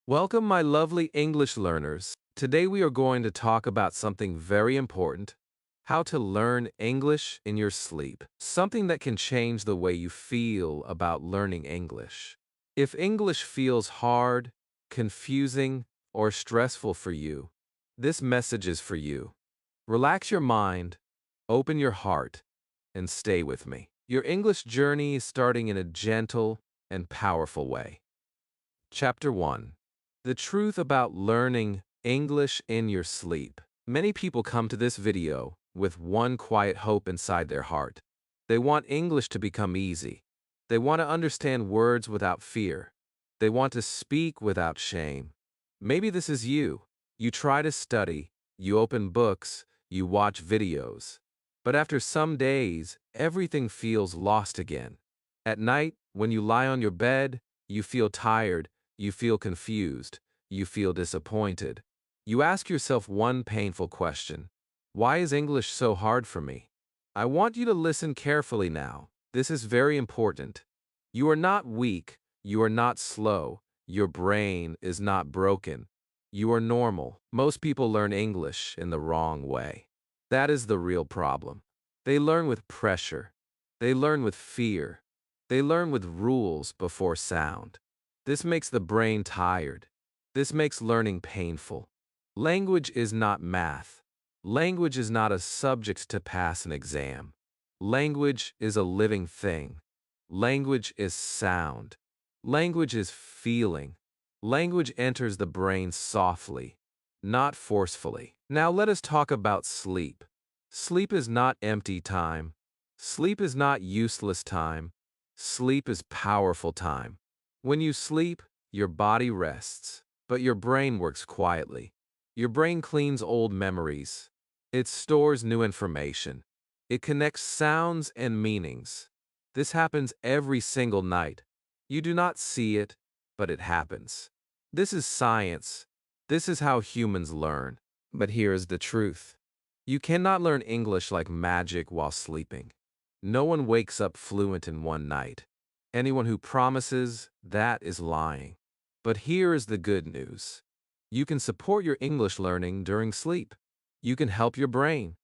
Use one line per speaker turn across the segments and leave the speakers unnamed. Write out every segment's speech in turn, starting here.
Welcome, my lovely English learners. Today we are going to talk about something very important: how to learn English in your sleep. Something that can change the way you feel about learning English. If English feels hard, confusing, or stressful for you, this message is for you. Relax your mind, open your heart, and stay with me. Your English journey is starting in a gentle and powerful way. Chapter 1. The truth about learning English in your sleep. Many people come to this video with one quiet hope inside their heart. They want English to become easy. They want to understand words without fear. They want to speak without shame. Maybe this is you. You try to study, you open books, you watch videos. But after some days, everything feels lost again. At night, when you lie on your bed, you feel tired. You feel confused. You feel disappointed. You ask yourself one painful question: why is English so hard for me? I want you to listen carefully now. This is very important. You are not weak. You are not slow. Your brain is not broken. You are normal. Most people learn English in the wrong way. That is the real problem. They learn with pressure. They learn with fear. They learn with rules before sound. This makes the brain tired. This makes learning painful. Language is not math. Language is not a subject to pass an exam. Language is a living thing. Language is sound. Language is feeling. Language enters the brain softly, not forcefully. Now let us talk about sleep. Sleep is not empty time. Sleep is not useless time. Sleep is powerful time. When you sleep, your body rests, but your brain works quietly. Your brain cleans old memories. It stores new information. It connects sounds and meanings. This happens every single night. You do not see it, but it happens. This is science. This is how humans learn. But here is the truth. You cannot learn English like magic while sleeping. No one wakes up fluent in one night. Anyone who promises that is lying. But here is the good news. You can support your English learning during sleep. You can help your brain.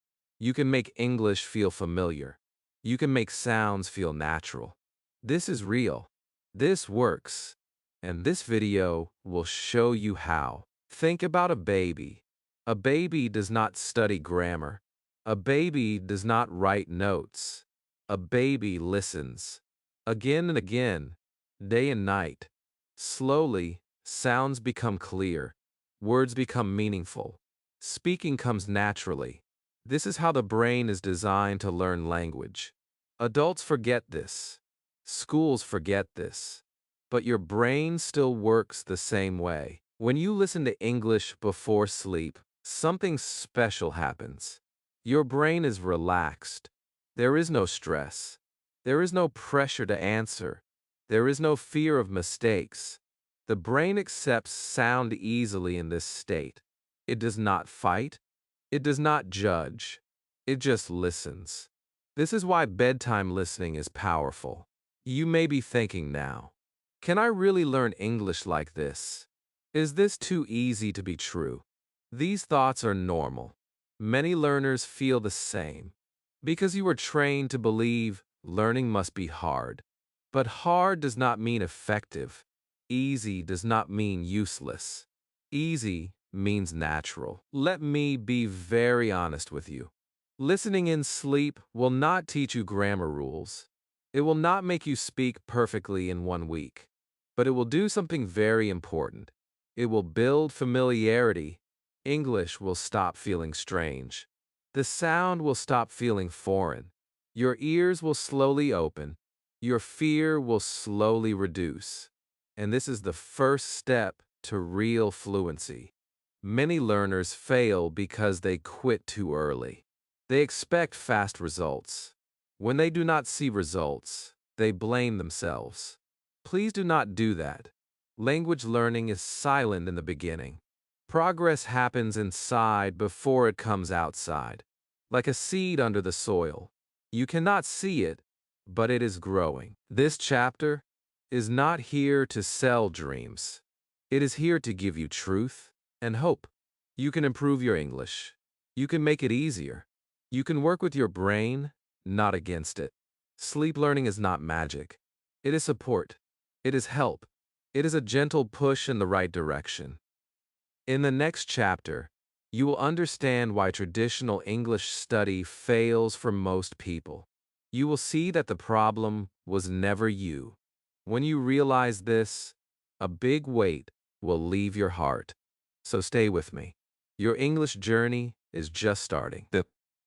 You can make English feel familiar. You can make sounds feel natural. This is real. This works. And this video will show you how. Think about a baby. A baby does not study grammar. A baby does not write notes. A baby listens. Again and again, day and night. Slowly, sounds become clear. Words become meaningful. Speaking comes naturally. This is how the brain is designed to learn language. Adults forget this. Schools forget this. But your brain still works the same way. When you listen to English before sleep, something special happens. Your brain is relaxed. There is no stress. There is no pressure to answer. There is no fear of mistakes. The brain accepts sound easily in this state. It does not fight. It does not judge. It just listens. This is why bedtime listening is powerful. You may be thinking now, can I really learn English like this? Is this too easy to be true? These thoughts are normal. Many learners feel the same. Because you were trained to believe learning must be hard. But hard does not mean effective. Easy does not mean useless. Easy means natural. Let me be very honest with you. Listening in sleep will not teach you grammar rules. It will not make you speak perfectly in 1 week. But it will do something very important. It will build familiarity. English will stop feeling strange. The sound will stop feeling foreign. Your ears will slowly open. Your fear will slowly reduce. And this is the first step to real fluency. Many learners fail because they quit too early. They expect fast results. When they do not see results, they blame themselves. Please do not do that. Language learning is silent in the beginning. Progress happens inside before it comes outside, like a seed under the soil. You cannot see it, but it is growing. This chapter is not here to sell dreams. It is here to give you truth and hope. You can improve your English. You can make it easier. You can work with your brain, not against it. Sleep learning is not magic. It is support. It is help. It is a gentle push in the right direction. In the next chapter, you will understand why traditional English study fails for most people. You will see that the problem was never you. When you realize this, a big weight will leave your heart. So stay with me. Your English journey is just starting.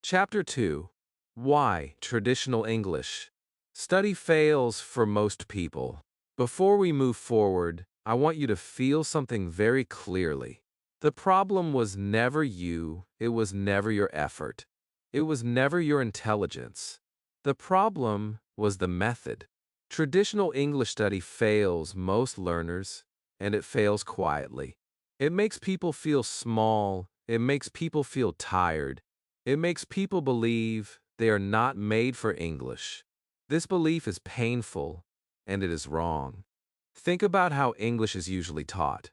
Chapter 2. Why Traditional English Study Fails for Most People. Before we move forward, I want you to feel something very clearly. The problem was never you, it was never your effort. It was never your intelligence. The problem was the method. Traditional English study fails most learners, and it fails quietly. It makes people feel small, it makes people feel tired, it makes people believe they are not made for English. This belief is painful, and it is wrong. Think about how English is usually taught.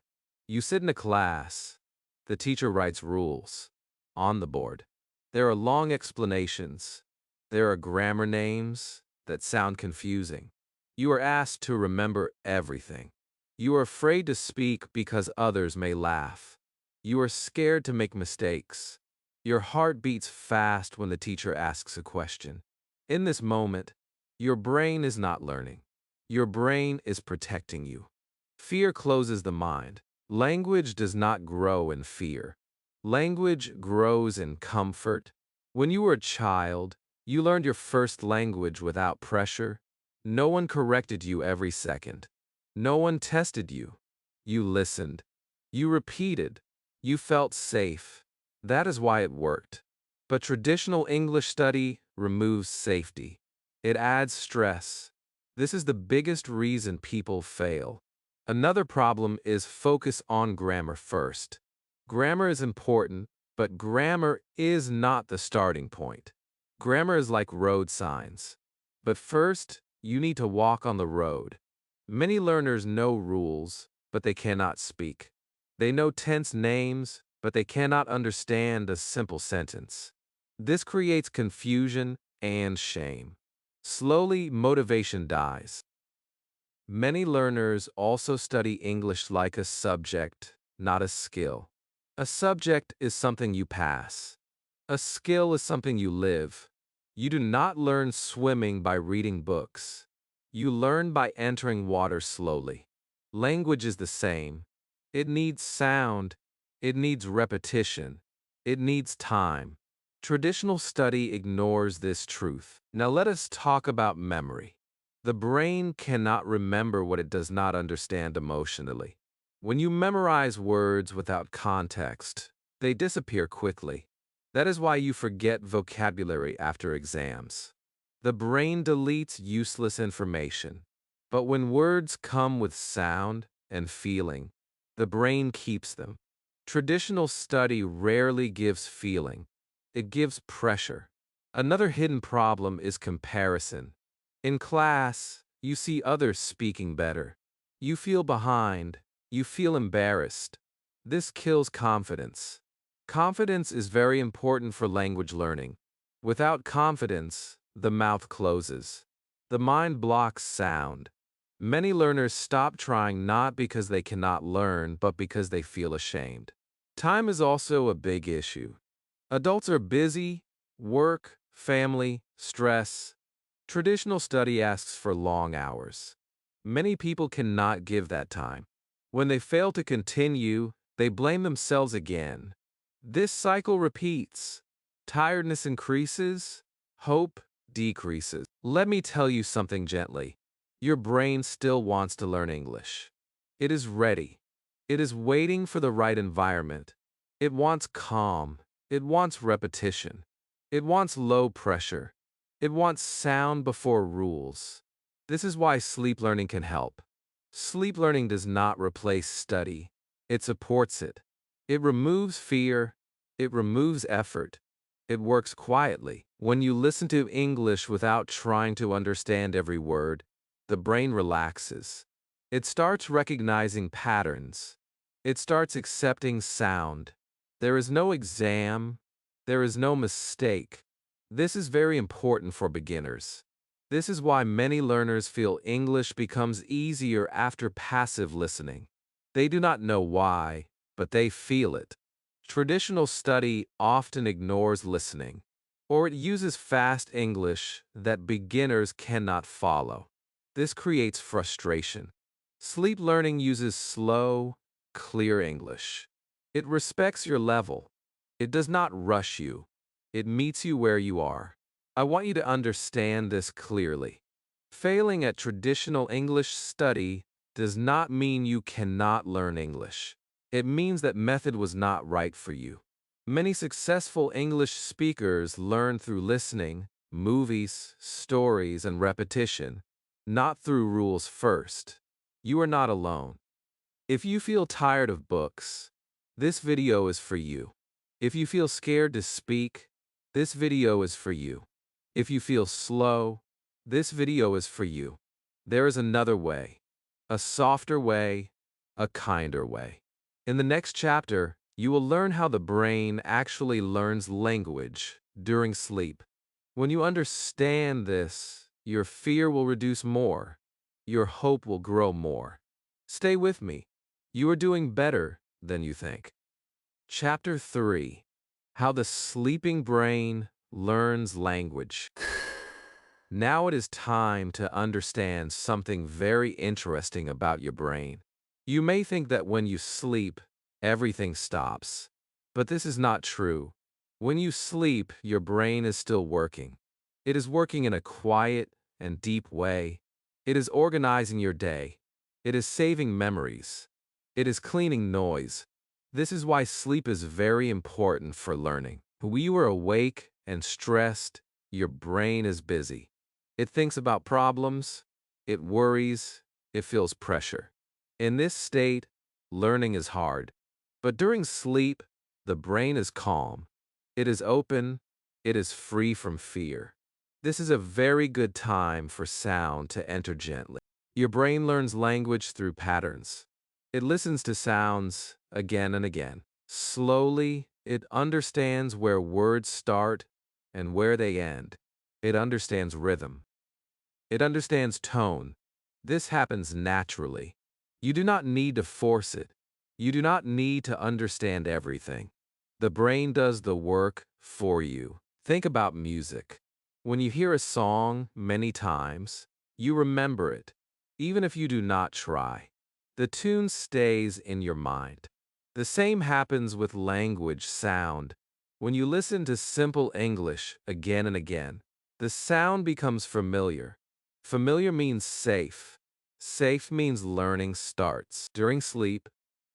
You sit in a class. The teacher writes rules on the board. There are long explanations. There are grammar names that sound confusing. You are asked to remember everything. You are afraid to speak because others may laugh. You are scared to make mistakes. Your heart beats fast when the teacher asks a question. In this moment, your brain is not learning. Your brain is protecting you. Fear closes the mind. Language does not grow in fear. Language grows in comfort. When you were a child, you learned your first language without pressure. No one corrected you every second. No one tested you. You listened. You repeated. You felt safe. That is why it worked. But traditional English study removes safety. It adds stress. This is the biggest reason people fail. Another problem is focus on grammar first. Grammar is important, but grammar is not the starting point. Grammar is like road signs. But first, you need to walk on the road. Many learners know rules, but they cannot speak. They know tense names, but they cannot understand a simple sentence. This creates confusion and shame. Slowly, motivation dies. Many learners also study English like a subject, not a skill. A subject is something you pass. A skill is something you live. You do not learn swimming by reading books. You learn by entering water slowly. Language is the same. It needs sound. It needs repetition. It needs time. Traditional study ignores this truth. Now let us talk about memory. The brain cannot remember what it does not understand emotionally. When you memorize words without context, they disappear quickly. That is why you forget vocabulary after exams. The brain deletes useless information. But when words come with sound and feeling, the brain keeps them. Traditional study rarely gives feeling. It gives pressure. Another hidden problem is comparison. In class, you see others speaking better. You feel behind. You feel embarrassed. This kills confidence. Confidence is very important for language learning. Without confidence, the mouth closes. The mind blocks sound. Many learners stop trying not because they cannot learn, but because they feel ashamed. Time is also a big issue. Adults are busy, work, family, stress. Traditional study asks for long hours. Many people cannot give that time. When they fail to continue, they blame themselves again. This cycle repeats. Tiredness increases, hope decreases. Let me tell you something gently. Your brain still wants to learn English. It is ready. It is waiting for the right environment. It wants calm. It wants repetition. It wants low pressure. It wants sound before rules. This is why sleep learning can help. Sleep learning does not replace study. It supports it. It removes fear. It removes effort. It works quietly. When you listen to English without trying to understand every word, the brain relaxes. It starts recognizing patterns. It starts accepting sound. There is no exam. There is no mistake. This is very important for beginners. This is why many learners feel English becomes easier after passive listening. They do not know why, but they feel it. Traditional study often ignores listening, or it uses fast English that beginners cannot follow. This creates frustration. Sleep learning uses slow, clear English. It respects your level. It does not rush you. It meets you where you are. I want you to understand this clearly. Failing at traditional English study does not mean you cannot learn English. It means that method was not right for you. Many successful English speakers learn through listening, movies, stories, and repetition, not through rules first. You are not alone. If you feel tired of books, this video is for you. If you feel scared to speak, this video is for you. If you feel slow, this video is for you. There is another way, a softer way, a kinder way. In the next chapter, you will learn how the brain actually learns language during sleep. When you understand this, your fear will reduce more. Your hope will grow more. Stay with me. You are doing better than you think. Chapter 3. How the Sleeping Brain Learns Language. Now it is time to understand something very interesting about your brain. You may think that when you sleep, everything stops. But this is not true. When you sleep, your brain is still working. It is working in a quiet and deep way. It is organizing your day. It is saving memories. It is cleaning noise. This is why sleep is very important for learning. When you are awake and stressed, your brain is busy. It thinks about problems, it worries, it feels pressure. In this state, learning is hard. But during sleep, the brain is calm. It is open. It is free from fear. This is a very good time for sound to enter gently. Your brain learns language through patterns. It listens to sounds again and again. Slowly, it understands where words start and where they end. It understands rhythm. It understands tone. This happens naturally. You do not need to force it. You do not need to understand everything. The brain does the work for you. Think about music. When you hear a song many times, you remember it, even if you do not try. The tune stays in your mind. The same happens with language sound. When you listen to simple English again and again, the sound becomes familiar. Familiar means safe. Safe means learning starts. During sleep,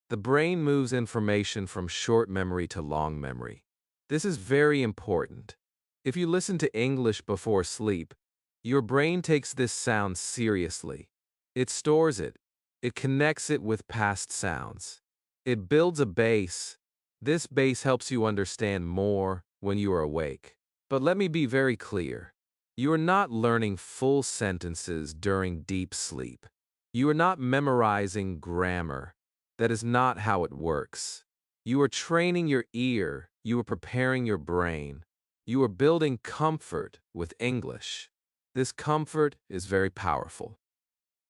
the brain moves information from short memory to long memory. This is very important. If you listen to English before sleep, your brain takes this sound seriously. It stores it. It connects it with past sounds. It builds a base. This base helps you understand more when you are awake. But let me be very clear. You are not learning full sentences during deep sleep. You are not memorizing grammar. That is not how it works. You are training your ear. You are preparing your brain. You are building comfort with English. This comfort is very powerful.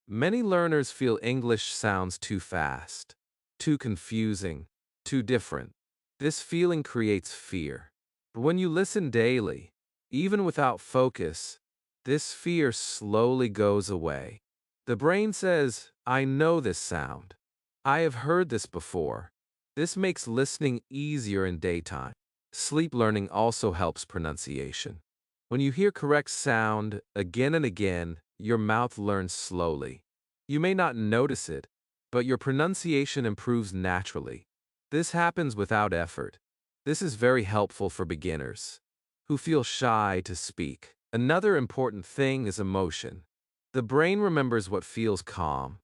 Many learners feel English sounds too fast, too confusing, too different. This feeling creates fear. But when you listen daily, even without focus, this fear slowly goes away. The brain says, I know this sound. I have heard this before. This makes listening easier in daytime. Sleep learning also helps pronunciation. When you hear correct sound again and again, your mouth learns slowly. You may not notice it, but your pronunciation improves naturally. This happens without effort. This is very helpful for beginners who feel shy to speak. Another important thing is emotion. The brain remembers what feels calm.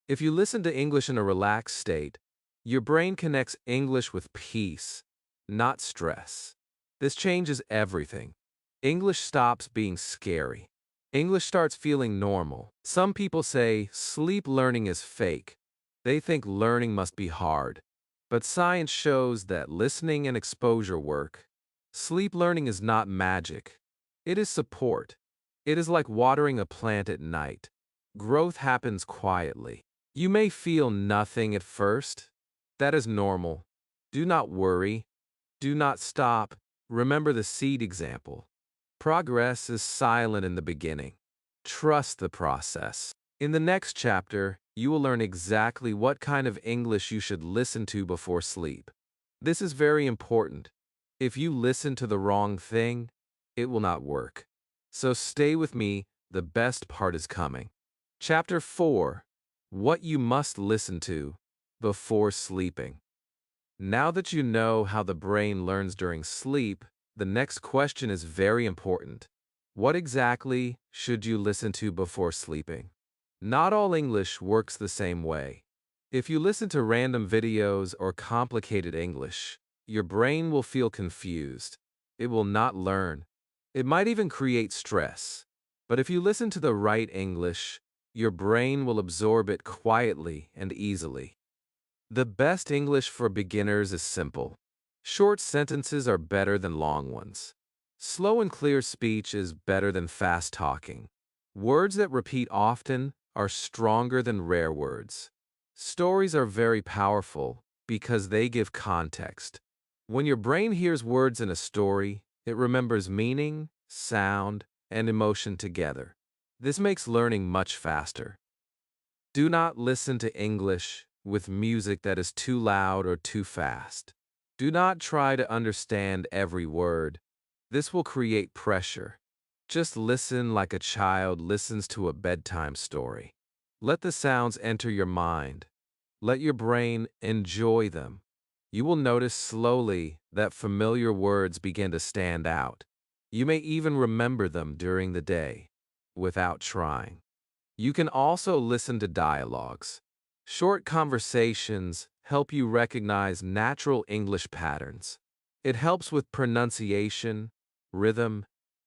If you listen to English in a relaxed state, your brain connects English with peace, not stress. This changes everything. English stops being scary. English starts feeling normal. Some people say sleep learning is fake. They think learning must be hard. But science shows that listening and exposure work. Sleep learning is not magic. It is support. It is like watering a plant at night. Growth happens quietly. You may feel nothing at first. That is normal. Do not worry. Do not stop. Remember the seed example. Progress is silent in the beginning. Trust the process. In the next chapter, you will learn exactly what kind of English you should listen to before sleep. This is very important. If you listen to the wrong thing, it will not work. So stay with me, the best part is coming. Chapter 4. What you must listen to before sleeping. Now that you know how the brain learns during sleep, the next question is very important. What exactly should you listen to before sleeping? Not all English works the same way. If you listen to random videos or complicated English, your brain will feel confused. It will not learn. It might even create stress. But if you listen to the right English, your brain will absorb it quietly and easily. The best English for beginners is simple. Short sentences are better than long ones. Slow and clear speech is better than fast talking. Words that repeat often are stronger than rare words. Stories are very powerful because they give context. When your brain hears words in a story, it remembers meaning, sound, and emotion together. This makes learning much faster. Do not listen to English with music that is too loud or too fast. Do not try to understand every word. This will create pressure. Just listen like a child listens to a bedtime story. Let the sounds enter your mind. Let your brain enjoy them. You will notice slowly that familiar words begin to stand out. You may even remember them during the day without trying. You can also listen to dialogues. Short conversations help you recognize natural English patterns. It helps with pronunciation, rhythm,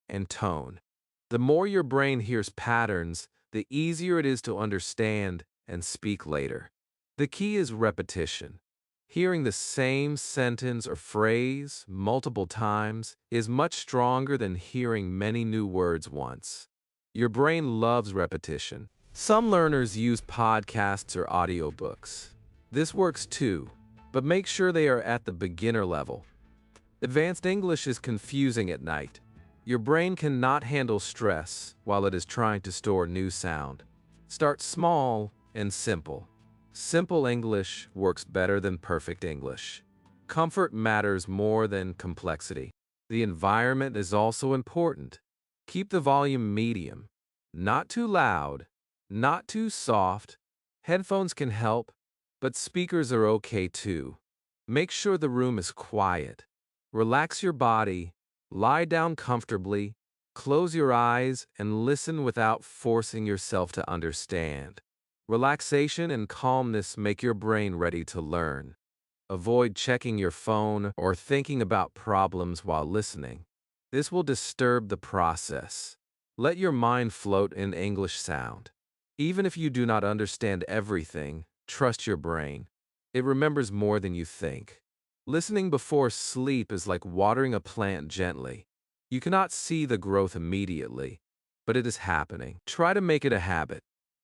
and tone. The more your brain hears patterns, the easier it is to understand and speak later. The key is repetition. Hearing the same sentence or phrase multiple times is much stronger than hearing many new words once. Your brain loves repetition. Some learners use podcasts or audiobooks. This works too, but make sure they are at the beginner level. Advanced English is confusing at night. Your brain cannot handle stress while it is trying to store new sound. Start small and simple. Simple English works better than perfect English. Comfort matters more than complexity. The environment is also important. Keep the volume medium. Not too loud, not too soft. Headphones can help, but speakers are okay too. Make sure the room is quiet. Relax your body, lie down comfortably, close your eyes, and listen without forcing yourself to understand. Relaxation and calmness make your brain ready to learn. Avoid checking your phone or thinking about problems while listening. This will disturb the process. Let your mind float in English sound. Even if you do not understand everything, trust your brain. It remembers more than you think. Listening before sleep is like watering a plant gently. You cannot see the growth immediately, but it is happening. Try to make it a habit.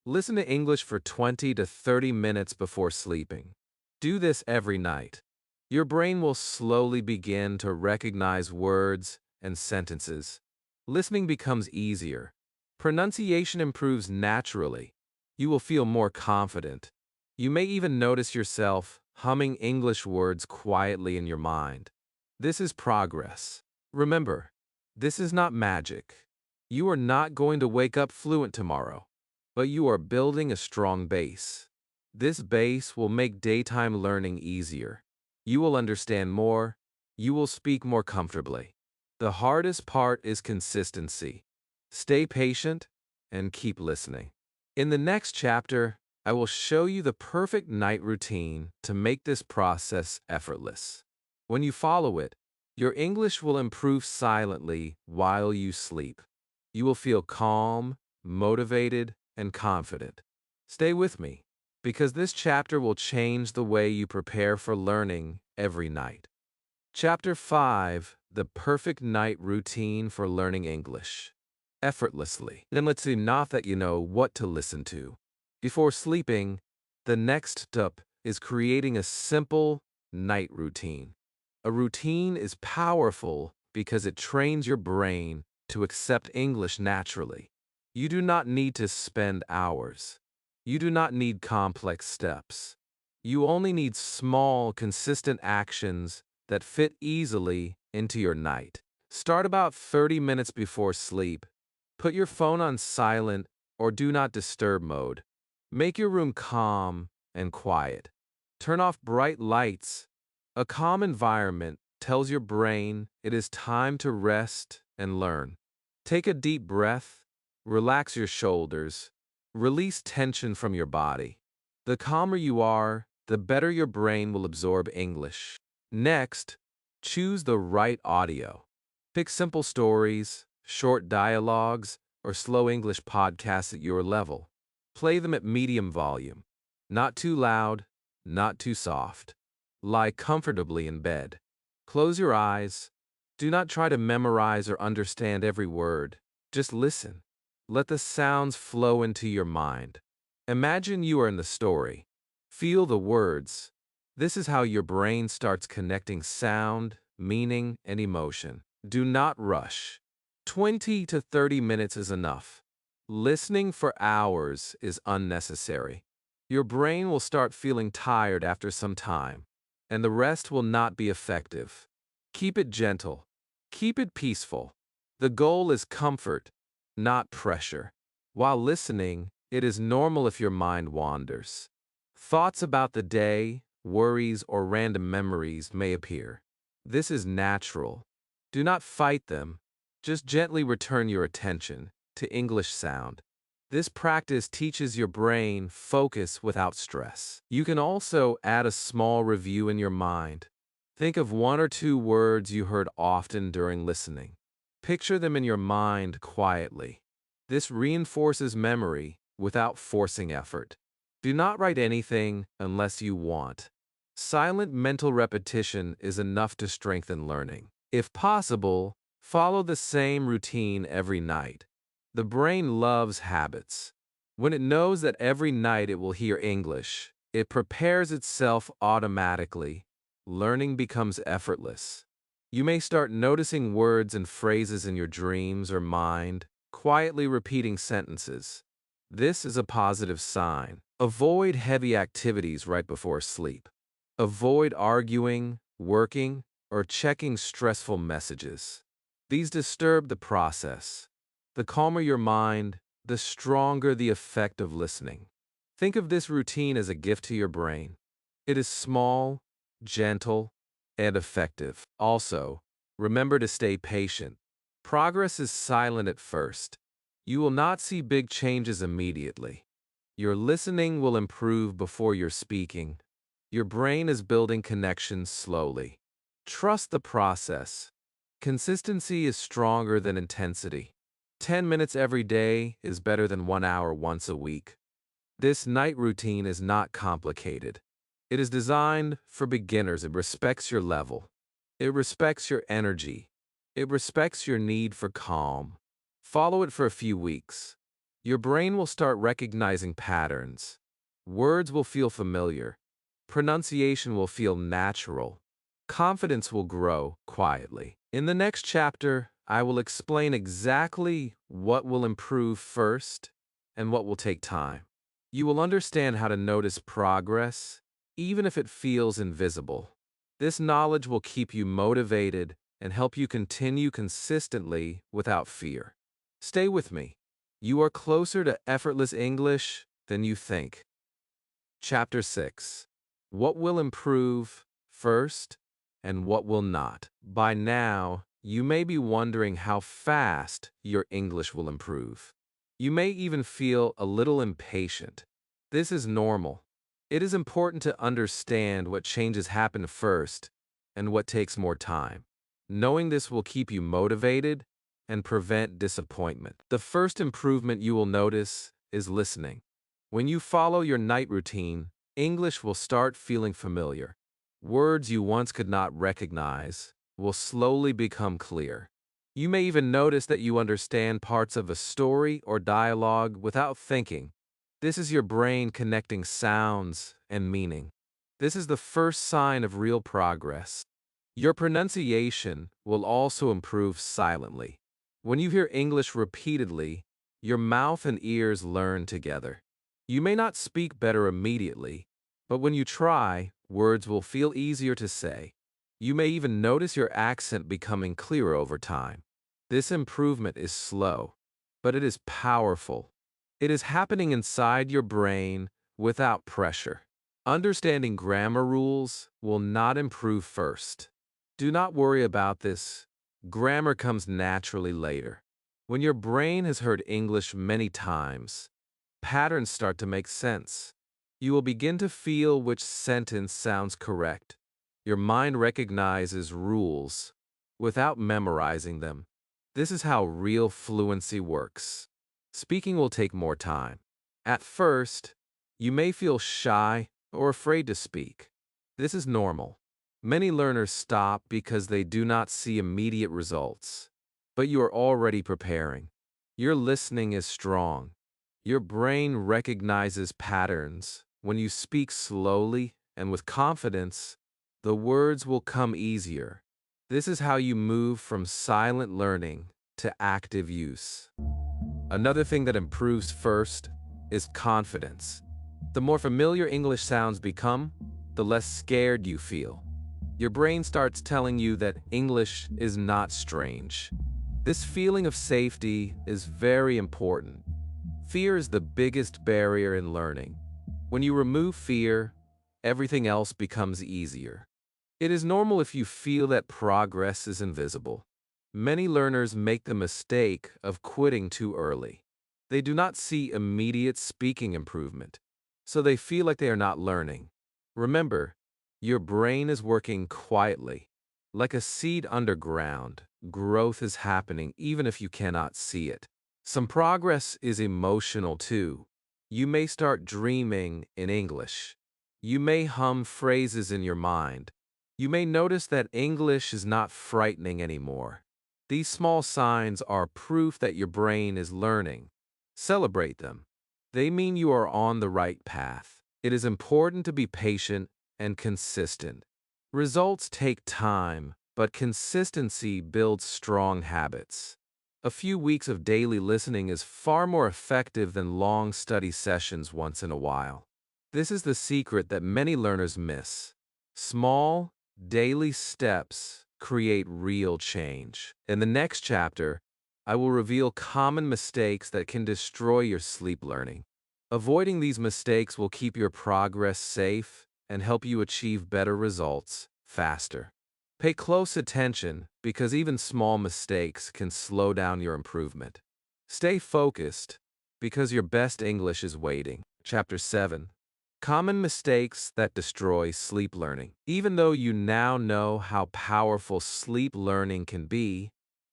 Listen to English for 20 to 30 minutes before sleeping. Do this every night. Your brain will slowly begin to recognize words and sentences. Listening becomes easier. Pronunciation improves naturally. You will feel more confident. You may even notice yourself humming English words quietly in your mind. This is progress. Remember, this is not magic. You are not going to wake up fluent tomorrow, but you are building a strong base. This base will make daytime learning easier. You will understand more. You will speak more comfortably. The hardest part is consistency. Stay patient and keep listening. In the next chapter, I will show you the perfect night routine to make this process effortless. When you follow it, your English will improve silently while you sleep. You will feel calm, motivated, and confident. Stay with me. because this chapter will change the way you prepare for learning every night. Chapter 5: The Perfect Night Routine for Learning English Effortlessly. Then let's see, now that you know what to listen to before sleeping, the next step is creating a simple night routine. A routine is powerful because it trains your brain to accept English naturally. You do not need to spend hours. You do not need complex steps. You only need small, consistent actions that fit easily into your night. Start about 30 minutes before sleep. Put your phone on silent or do not disturb mode. Make your room calm and quiet. Turn off bright lights. A calm environment tells your brain it is time to rest and learn. Take a deep breath. Relax your shoulders. Release tension from your body. The calmer you are, the better your brain will absorb English. Next, choose the right audio. Pick simple stories, short dialogues, or slow English podcasts at your level. Play them at medium volume. Not too loud, not too soft. Lie comfortably in bed. Close your eyes. Do not try to memorize or understand every word. Just listen. Let the sounds flow into your mind. Imagine you are in the story. Feel the words. This is how your brain starts connecting sound, meaning, and emotion. Do not rush. 20 to 30 minutes is enough. Listening for hours is unnecessary. Your brain will start feeling tired after some time, and the rest will not be effective. Keep it gentle. Keep it peaceful. The goal is comfort, not pressure. While listening, it is normal if your mind wanders. Thoughts about the day, worries, or random memories may appear. This is natural. Do not fight them. Just gently return your attention to English sound. This practice teaches your brain focus without stress. You can also add a small review in your mind. Think of 1 or 2 words you heard often during listening. Picture them in your mind quietly. This reinforces memory without forcing effort. Do not write anything unless you want. Silent mental repetition is enough to strengthen learning. If possible, follow the same routine every night. The brain loves habits. When it knows that every night it will hear English, it prepares itself automatically. Learning becomes effortless. You may start noticing words and phrases in your dreams or mind, quietly repeating sentences. This is a positive sign. Avoid heavy activities right before sleep. Avoid arguing, working, or checking stressful messages. These disturb the process. The calmer your mind, the stronger the effect of listening. Think of this routine as a gift to your brain. It is small, gentle, and effective. Also, remember to stay patient. Progress is silent at first. You will not see big changes immediately. Your listening will improve before your speaking. Your brain is building connections slowly. Trust the process. Consistency is stronger than intensity. 10 minutes every day is better than 1 hour once a week. This night routine is not complicated. It is designed for beginners. It respects your level. It respects your energy. It respects your need for calm. Follow it for a few weeks. Your brain will start recognizing patterns. Words will feel familiar. Pronunciation will feel natural. Confidence will grow quietly. In the next chapter, I will explain exactly what will improve first and what will take time. You will understand how to notice progress, even if it feels invisible. This knowledge will keep you motivated and help you continue consistently without fear. Stay with me. You are closer to effortless English than you think. Chapter 6: What will improve first and what will not? By now, you may be wondering how fast your English will improve. You may even feel a little impatient. This is normal. It is important to understand what changes happen first and what takes more time. Knowing this will keep you motivated and prevent disappointment. The first improvement you will notice is listening. When you follow your night routine, English will start feeling familiar. Words you once could not recognize will slowly become clear. You may even notice that you understand parts of a story or dialogue without thinking. This is your brain connecting sounds and meaning. This is the first sign of real progress. Your pronunciation will also improve silently. When you hear English repeatedly, your mouth and ears learn together. You may not speak better immediately, but when you try, words will feel easier to say. You may even notice your accent becoming clearer over time. This improvement is slow, but it is powerful. It is happening inside your brain without pressure. Understanding grammar rules will not improve first. Do not worry about this. Grammar comes naturally later. When your brain has heard English many times, patterns start to make sense. You will begin to feel which sentence sounds correct. Your mind recognizes rules without memorizing them. This is how real fluency works. Speaking will take more time. At first, you may feel shy or afraid to speak. This is normal. Many learners stop because they do not see immediate results. But you are already preparing. Your listening is strong. Your brain recognizes patterns. When you speak slowly and with confidence, the words will come easier. This is how you move from silent learning to active use. Another thing that improves first is confidence. The more familiar English sounds become, the less scared you feel. Your brain starts telling you that English is not strange. This feeling of safety is very important. Fear is the biggest barrier in learning. When you remove fear, everything else becomes easier. It is normal if you feel that progress is invisible. Many learners make the mistake of quitting too early. They do not see immediate speaking improvement, so they feel like they are not learning. Remember, your brain is working quietly. Like a seed underground, growth is happening even if you cannot see it. Some progress is emotional too. You may start dreaming in English. You may hum phrases in your mind. You may notice that English is not frightening anymore. These small signs are proof that your brain is learning. Celebrate them. They mean you are on the right path. It is important to be patient and consistent. Results take time, but consistency builds strong habits. A few weeks of daily listening is far more effective than long study sessions once in a while. This is the secret that many learners miss. Small, daily steps create real change. In the next chapter, I will reveal common mistakes that can destroy your sleep learning. Avoiding these mistakes will keep your progress safe and help you achieve better results faster. Pay close attention because even small mistakes can slow down your improvement. Stay focused because your best English is waiting. Chapter 7. Common mistakes that destroy sleep learning. Even though you now know how powerful sleep learning can be,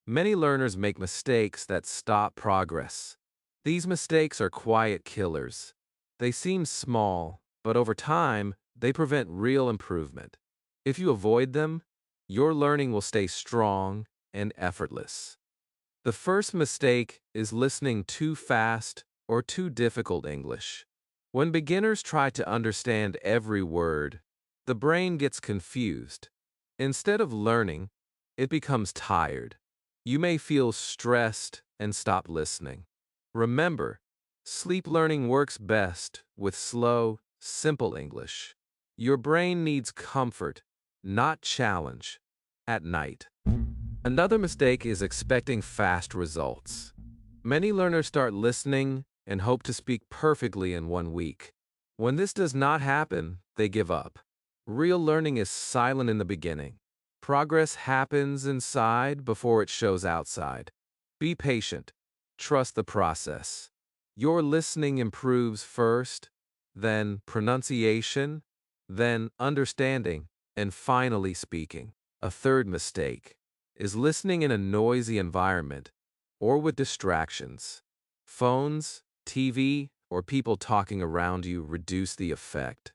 many learners make mistakes that stop progress. These mistakes are quiet killers. They seem small, but over time, they prevent real improvement. If you avoid them, your learning will stay strong and effortless. The first mistake is listening too fast or too difficult English. When beginners try to understand every word, the brain gets confused. Instead of learning, it becomes tired. You may feel stressed and stop listening. Remember, sleep learning works best with slow, simple English. Your brain needs comfort, not challenge, at night. Another mistake is expecting fast results. Many learners start listening and hope to speak perfectly in 1 week. When this does not happen, they give up. Real learning is silent in the beginning. Progress happens inside before it shows outside. Be patient. Trust the process. Your listening improves first, then pronunciation, then understanding, and finally speaking. A third mistake is listening in a noisy environment or with distractions. Phones, TV, or people talking around you reduce the effect.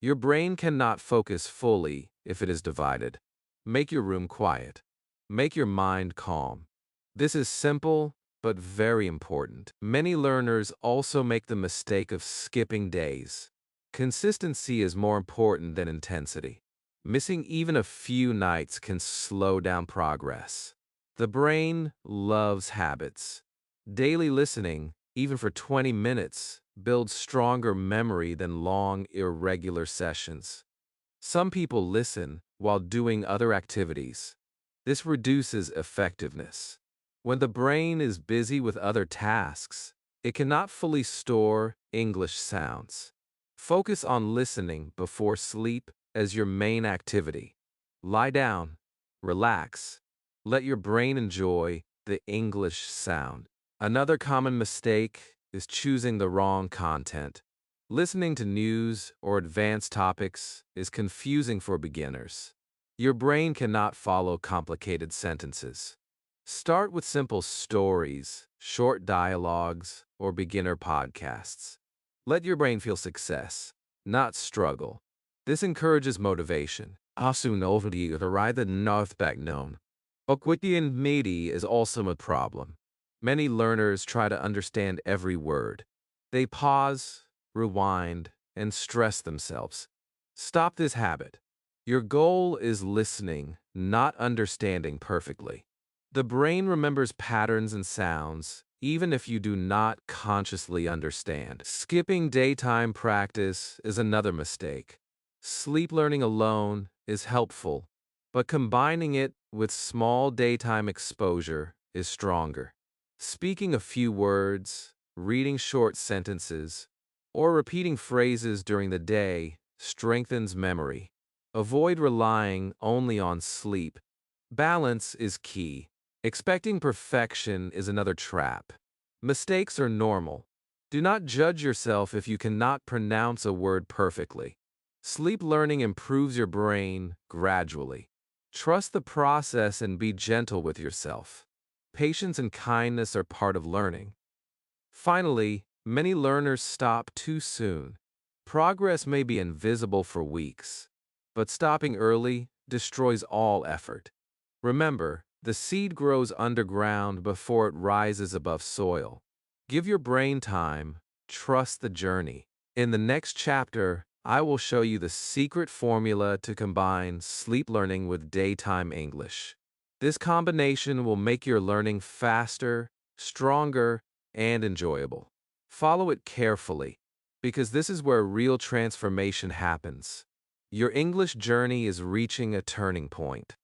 Your brain cannot focus fully if it is divided. Make your room quiet. Make your mind calm. This is simple, but very important. Many learners also make the mistake of skipping days. Consistency is more important than intensity. Missing even a few nights can slow down progress. The brain loves habits. Daily listening, even for 20 minutes, builds stronger memory than long, irregular sessions. Some people listen while doing other activities. This reduces effectiveness. When the brain is busy with other tasks, it cannot fully store English sounds. Focus on listening before sleep as your main activity. Lie down, relax, let your brain enjoy the English sound. Another common mistake is choosing the wrong content. Listening to news or advanced topics is confusing for beginners. Your brain cannot follow complicated sentences. Start with simple stories, short dialogues, or beginner podcasts. Let your brain feel success, not struggle. This encourages motivation. Asun overdi the north back known. Okwitian media is also a problem. Many learners try to understand every word. They pause, rewind, and stress themselves. Stop this habit. Your goal is listening, not understanding perfectly. The brain remembers patterns and sounds, even if you do not consciously understand. Skipping daytime practice is another mistake. Sleep learning alone is helpful, but combining it with small daytime exposure is stronger. Speaking a few words, reading short sentences, or repeating phrases during the day strengthens memory. Avoid relying only on sleep. Balance is key. Expecting perfection is another trap. Mistakes are normal. Do not judge yourself if you cannot pronounce a word perfectly. Sleep learning improves your brain gradually. Trust the process and be gentle with yourself. Patience and kindness are part of learning. Finally, many learners stop too soon. Progress may be invisible for weeks, but stopping early destroys all effort. Remember, the seed grows underground before it rises above soil. Give your brain time, trust the journey. In the next chapter, I will show you the secret formula to combine sleep learning with daytime English. This combination will make your learning faster, stronger, and enjoyable. Follow it carefully, because this is where real transformation happens. Your English journey is reaching a turning point.